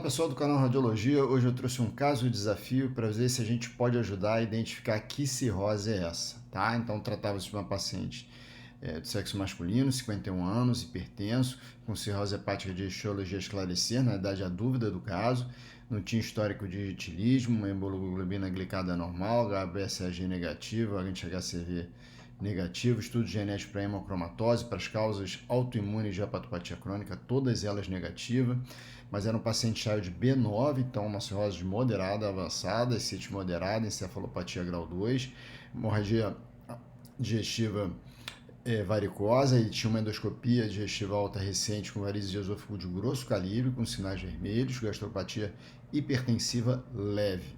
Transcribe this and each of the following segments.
Pessoal do canal Radiologia, hoje eu trouxe um caso de desafio para ver se a gente pode ajudar a identificar que cirrose é essa, tá? Então tratava-se de uma paciente do sexo masculino, 51 anos, hipertenso, com cirrose hepática de etiologia a esclarecer, na verdade a dúvida do caso, não tinha histórico de etilismo, uma hemoglobina glicada normal, HbSAg negativo, anti-HCV negativo, estudo genético para hemocromatose, para as causas autoimunes de hepatopatia crônica, todas elas negativas, mas era um paciente child B9, então uma cirrose moderada avançada, ascite moderada, encefalopatia grau 2, hemorragia digestiva varicosa e tinha uma endoscopia digestiva alta recente com varizes de esôfago de grosso calibre, com sinais vermelhos, gastropatia hipertensiva leve.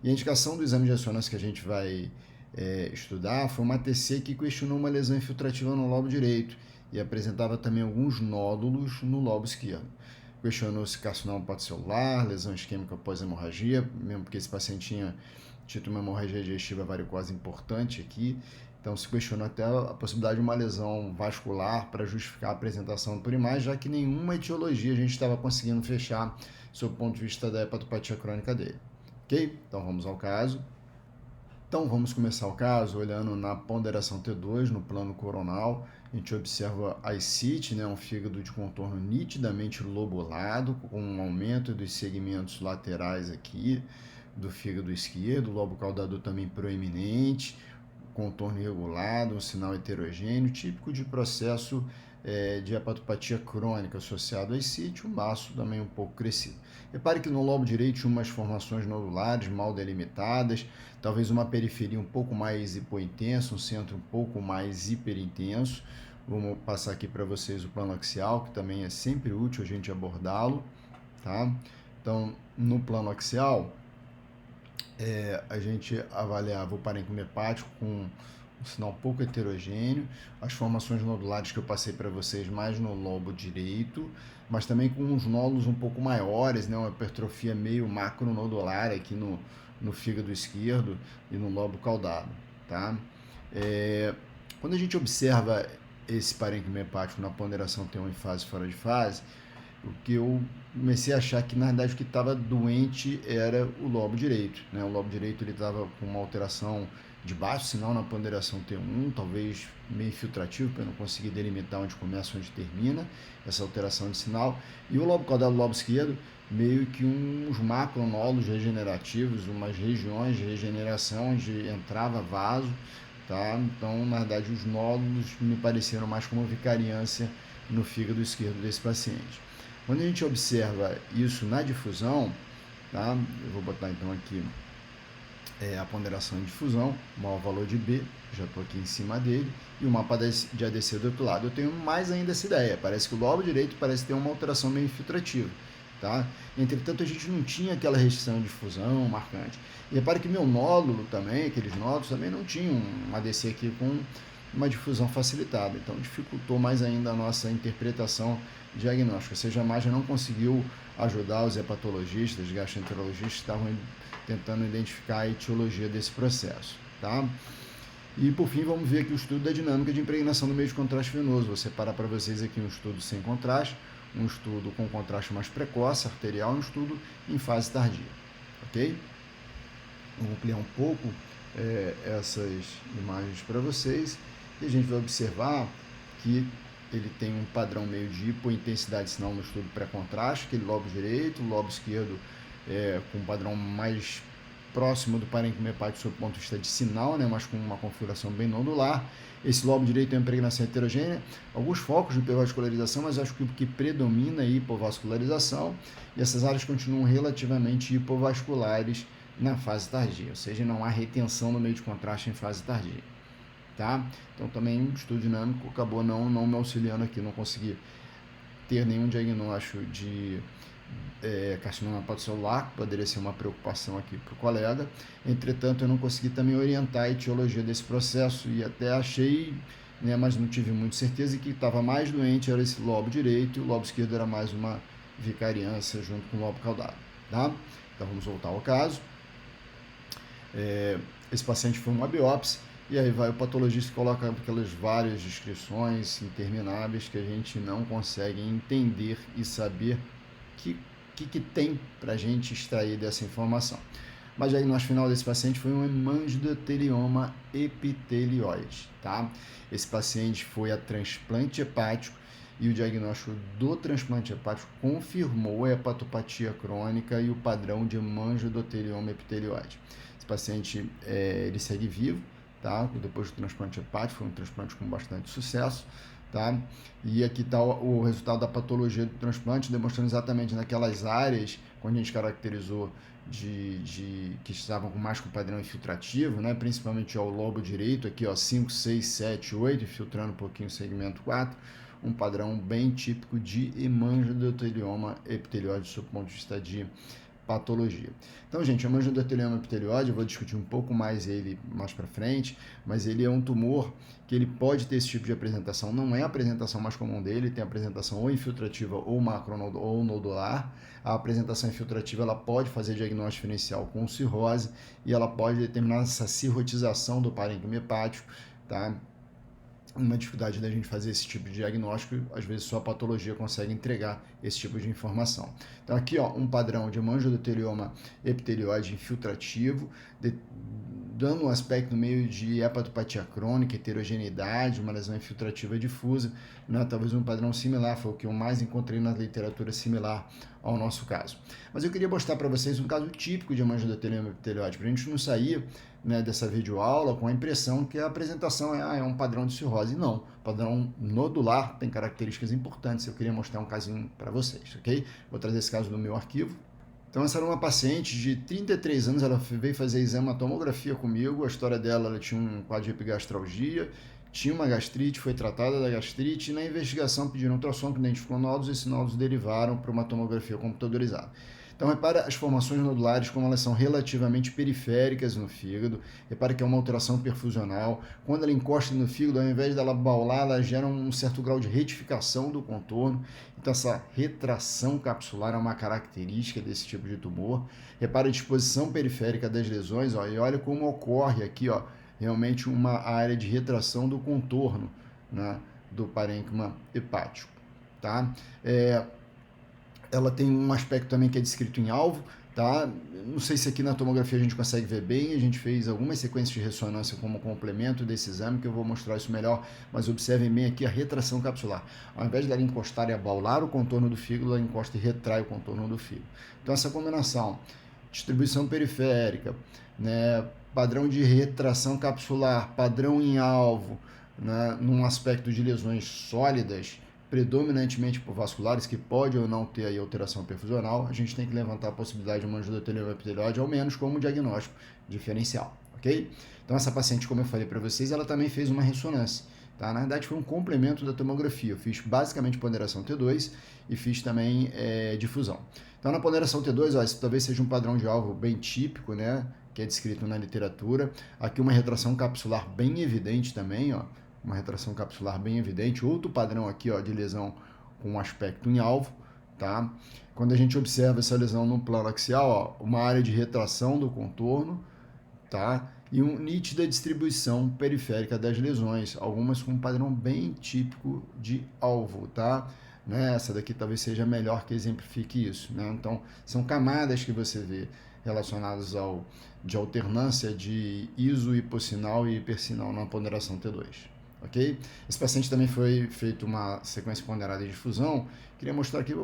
E a indicação do exame de ressonância que a gente vai estudar foi uma TC que questionou uma lesão infiltrativa no lobo direito e apresentava também alguns nódulos no lobo esquerdo. Questionou-se carcinoma patocelular, lesão isquêmica após hemorragia, mesmo porque esse paciente tinha tido uma hemorragia digestiva varicosa importante aqui. Então se questionou até a possibilidade de uma lesão vascular para justificar a apresentação por imagem, já que nenhuma etiologia a gente estava conseguindo fechar sob o ponto de vista da hepatopatia crônica dele. Ok? Então vamos ao caso. Então vamos começar o caso olhando na ponderação T2 no plano coronal. A gente observa a ascite, um fígado de contorno nitidamente lobulado, com um aumento dos segmentos laterais aqui do fígado esquerdo, o lobo caudado também proeminente, contorno irregulado, um sinal heterogêneo, típico de processo de hepatopatia crônica associado a ascite, o maço também um pouco crescido. Repare que no lobo direito tinha umas formações nodulares mal delimitadas, talvez uma periferia um pouco mais hipointensa, um centro um pouco mais hiperintenso. Vamos passar aqui para vocês o plano axial, que também é sempre útil a gente abordá-lo, tá? Então, no plano axial, a gente avaliava o parênquima hepático com um sinal um pouco heterogêneo, as formações nodulares que eu passei para vocês mais no lobo direito, mas também com uns nódulos um pouco maiores, uma hipertrofia meio macronodular aqui no fígado esquerdo e no lobo caudado, tá? Quando a gente observa esse parênquima hepático na ponderação T1 em fase fora de fase, o que eu comecei a achar que na verdade o que estava doente era o lobo direito, O lobo direito ele estava com uma alteração de baixo sinal na ponderação T1, talvez meio infiltrativo, para eu não conseguir delimitar onde começa e onde termina essa alteração de sinal, e o lobo caudado do lobo esquerdo, meio que uns macronódulos regenerativos, umas regiões de regeneração onde entrava vaso, tá? Então, na verdade, os nódulos me pareceram mais como vicariância no fígado esquerdo desse paciente. Quando a gente observa isso na difusão, tá? Eu vou botar então aqui a ponderação em difusão, maior valor de B, já estou aqui em cima dele, e o mapa de ADC do outro lado. Eu tenho mais ainda essa ideia, parece que o lobo direito parece ter uma alteração meio infiltrativa, tá? Entretanto, a gente não tinha aquela restrição de difusão marcante. E repare que meu nódulo também, aqueles nódulos também não tinham um ADC aqui com uma difusão facilitada, então dificultou mais ainda a nossa interpretação diagnóstica. Ou seja, a imagem não conseguiu ajudar os hepatologistas, gastroenterologistas que estavam tentando identificar a etiologia desse processo, tá? E por fim, vamos ver aqui o estudo da dinâmica de impregnação do meio de contraste venoso. Vou separar para vocês aqui um estudo sem contraste, um estudo com contraste mais precoce, arterial, e um estudo em fase tardia, ok? Vou ampliar um pouco essas imagens para vocês e a gente vai observar que ele tem um padrão meio de hipointensidade sinal no estudo pré-contraste, aquele lobo direito, o lobo esquerdo com um padrão mais próximo do parênquima hepático sob o ponto de vista de sinal, mas com uma configuração bem nodular. Esse lobo direito tem uma impregnação heterogênea, alguns focos de hipervascularização, mas acho que o que predomina é a hipovascularização, e essas áreas continuam relativamente hipovasculares na fase tardia, ou seja, não há retenção no meio de contraste em fase tardia, tá? Então também o estudo dinâmico acabou não me auxiliando aqui, não consegui ter nenhum diagnóstico de carcinoma hepatocelular, que poderia ser uma preocupação aqui para o colega. Entretanto, eu não consegui também orientar a etiologia desse processo e até achei, mas não tive muita certeza, que estava mais doente era esse lobo direito e o lobo esquerdo era mais uma vicariância junto com o lobo caudado, tá? Então vamos voltar ao caso. Esse paciente foi uma biópsia, e aí vai o patologista e coloca aquelas várias descrições intermináveis que a gente não consegue entender e saber que que tem para a gente extrair dessa informação? Mas o diagnóstico final desse paciente foi um hemangiotelioma epitelioide, tá? Esse paciente foi a transplante hepático e o diagnóstico do transplante hepático confirmou a hepatopatia crônica e o padrão de hemangiotelioma epitelioide. Esse paciente, ele segue vivo, tá? Depois do transplante hepático, foi um transplante com bastante sucesso, tá? E aqui está o resultado da patologia do transplante, demonstrando exatamente naquelas áreas, quando a gente caracterizou que estavam mais com padrão infiltrativo, né? Principalmente ao lobo direito, aqui ó, 5, 6, 7, 8, infiltrando um pouquinho o segmento 4, um padrão bem típico de hemangiotelioma epitelioide, sob o ponto de vista de patologia. Então, gente, o hemangiotelioma epitelioide, eu vou discutir um pouco mais ele mais para frente, mas ele é um tumor que ele pode ter esse tipo de apresentação, não é a apresentação mais comum dele, tem a apresentação ou infiltrativa ou ou nodular. A apresentação infiltrativa ela pode fazer diagnóstico diferencial com cirrose e ela pode determinar essa cirrotização do parênquima hepático, tá? Uma dificuldade da gente fazer esse tipo de diagnóstico, às vezes só a patologia consegue entregar esse tipo de informação. Então aqui, ó, um padrão de hemangiotelioma epitelioide infiltrativo, dando um aspecto meio de hepatopatia crônica, heterogeneidade, uma lesão infiltrativa difusa, né? Talvez um padrão similar, foi o que eu mais encontrei na literatura similar ao nosso caso. Mas eu queria mostrar para vocês um caso típico de hemangiotelioma epitelioide, para a gente não sair, né, dessa videoaula com a impressão que a apresentação é um padrão de cirrose. Não, padrão nodular tem características importantes, eu queria mostrar um casinho para vocês, ok? Vou trazer esse caso do meu arquivo. Então essa era uma paciente de 33 anos, ela veio fazer exame, uma tomografia comigo, a história dela, ela tinha um quadro de epigastralgia, tinha uma gastrite, foi tratada da gastrite e na investigação pediram ultrassom que identificou nódulos e esses nódulos derivaram para uma tomografia computadorizada. Então, repara as formações nodulares, como elas são relativamente periféricas no fígado. Repara que é uma alteração perfusional. Quando ela encosta no fígado, ao invés dela baular, ela gera um certo grau de retificação do contorno. Então, essa retração capsular é uma característica desse tipo de tumor. Repara a disposição periférica das lesões, ó, e olha como ocorre aqui, ó, realmente uma área de retração do contorno, né, do parênquima hepático, tá? Ela tem um aspecto também que é descrito em alvo, tá? Não sei se aqui na tomografia a gente consegue ver bem, a gente fez algumas sequências de ressonância como complemento desse exame, que eu vou mostrar isso melhor, mas observem bem aqui a retração capsular. Ao invés dela encostar e abaular o contorno do fígado, ela encosta e retrai o contorno do fígado. Então essa combinação, distribuição periférica, né, padrão de retração capsular, padrão em alvo, né, num aspecto de lesões sólidas, predominantemente por vasculares, que pode ou não ter aí alteração perfusional, a gente tem que levantar a possibilidade de hemangiotelioma epitelioide, ao menos como diagnóstico diferencial, ok? Então essa paciente, como eu falei para vocês, ela também fez uma ressonância, tá? Na verdade foi um complemento da tomografia, eu fiz basicamente ponderação T2 e fiz também difusão. Então na ponderação T2, ó, esse talvez seja um padrão de alvo bem típico, né, que é descrito na literatura. Aqui uma retração capsular bem evidente também, ó, uma retração capsular bem evidente, outro padrão aqui, ó, de lesão com um aspecto em alvo, tá? Quando a gente observa essa lesão no plano axial, ó, uma área de retração do contorno, tá? E uma nítida distribuição periférica das lesões, algumas com um padrão bem típico de alvo, tá? Né? Essa daqui talvez seja melhor que exemplifique isso, né? Então, são camadas que você vê relacionadas de alternância de iso-hipossinal e hipersinal na ponderação T2. Ok? Esse paciente também foi feito uma sequência ponderada de difusão. Queria mostrar aqui,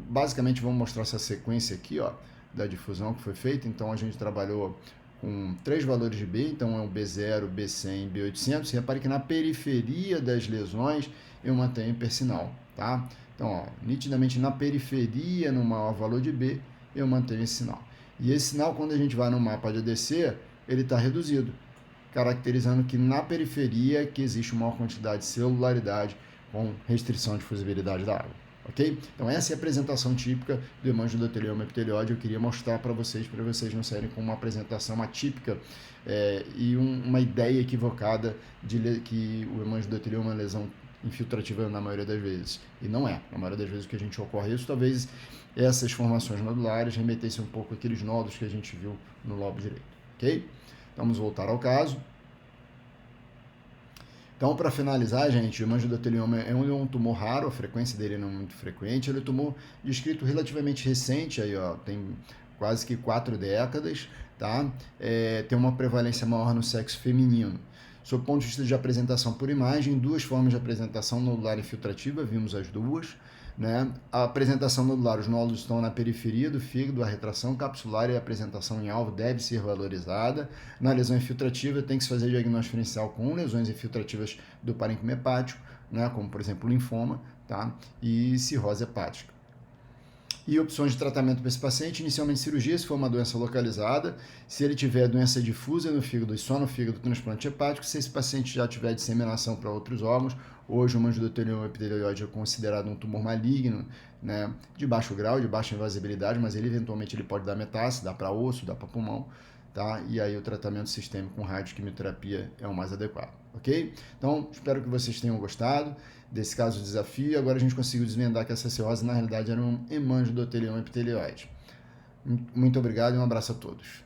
basicamente vamos mostrar essa sequência aqui, ó, da difusão que foi feita. Então a gente trabalhou com 3 valores de B, então é o B0, B100 e B800. Repare que na periferia das lesões eu mantenho hipersinal, tá? Então, ó, nitidamente na periferia, no maior valor de B, eu mantenho esse sinal. E esse sinal, quando a gente vai no mapa de ADC, ele está reduzido, caracterizando que na periferia que existe uma maior quantidade de celularidade com restrição de fusibilidade da água, ok? Então essa é a apresentação típica do hemangiotelioma epitelioide. Eu queria mostrar para vocês não saírem com uma apresentação atípica e uma ideia equivocada de que o hemangiotelioma é uma lesão infiltrativa na maioria das vezes, e não é. Na maioria das vezes o que a gente ocorre isso, talvez essas formações nodulares remetessem um pouco àqueles nódulos que a gente viu no lobo direito, ok? Vamos voltar ao caso. Então, para finalizar, gente, o hemangiotelioma é um tumor raro, a frequência dele não é muito frequente, ele é um tumor descrito relativamente recente, aí, ó, tem quase que 4 décadas, tá? Tem uma prevalência maior no sexo feminino. Sob o ponto de vista de apresentação por imagem, duas formas de apresentação, nodular e infiltrativa, vimos as duas. Né? A apresentação nodular, os nódulos estão na periferia do fígado, a retração capsular e a apresentação em alvo deve ser valorizada. Na lesão infiltrativa, tem que se fazer diagnóstico diferencial com lesões infiltrativas do parênquima hepático, né? Como, por exemplo, linfoma, tá? E cirrose hepática. E opções de tratamento para esse paciente, inicialmente cirurgia, se for uma doença localizada, se ele tiver doença difusa no fígado e só no fígado, transplante hepático, se esse paciente já tiver disseminação para outros órgãos, hoje o mangiotelioma epitelioide é considerado um tumor maligno, né, de baixo grau, de baixa invasibilidade, mas ele eventualmente ele pode dar metástase, dá para osso, dá para pulmão, tá? E aí o tratamento sistêmico com radioquimioterapia é o mais adequado, ok? Então, espero que vocês tenham gostado desse caso de desafio. Agora a gente conseguiu desvendar que essa cirrose na realidade era um hemangiotelioma epitelioide. Muito obrigado e um abraço a todos.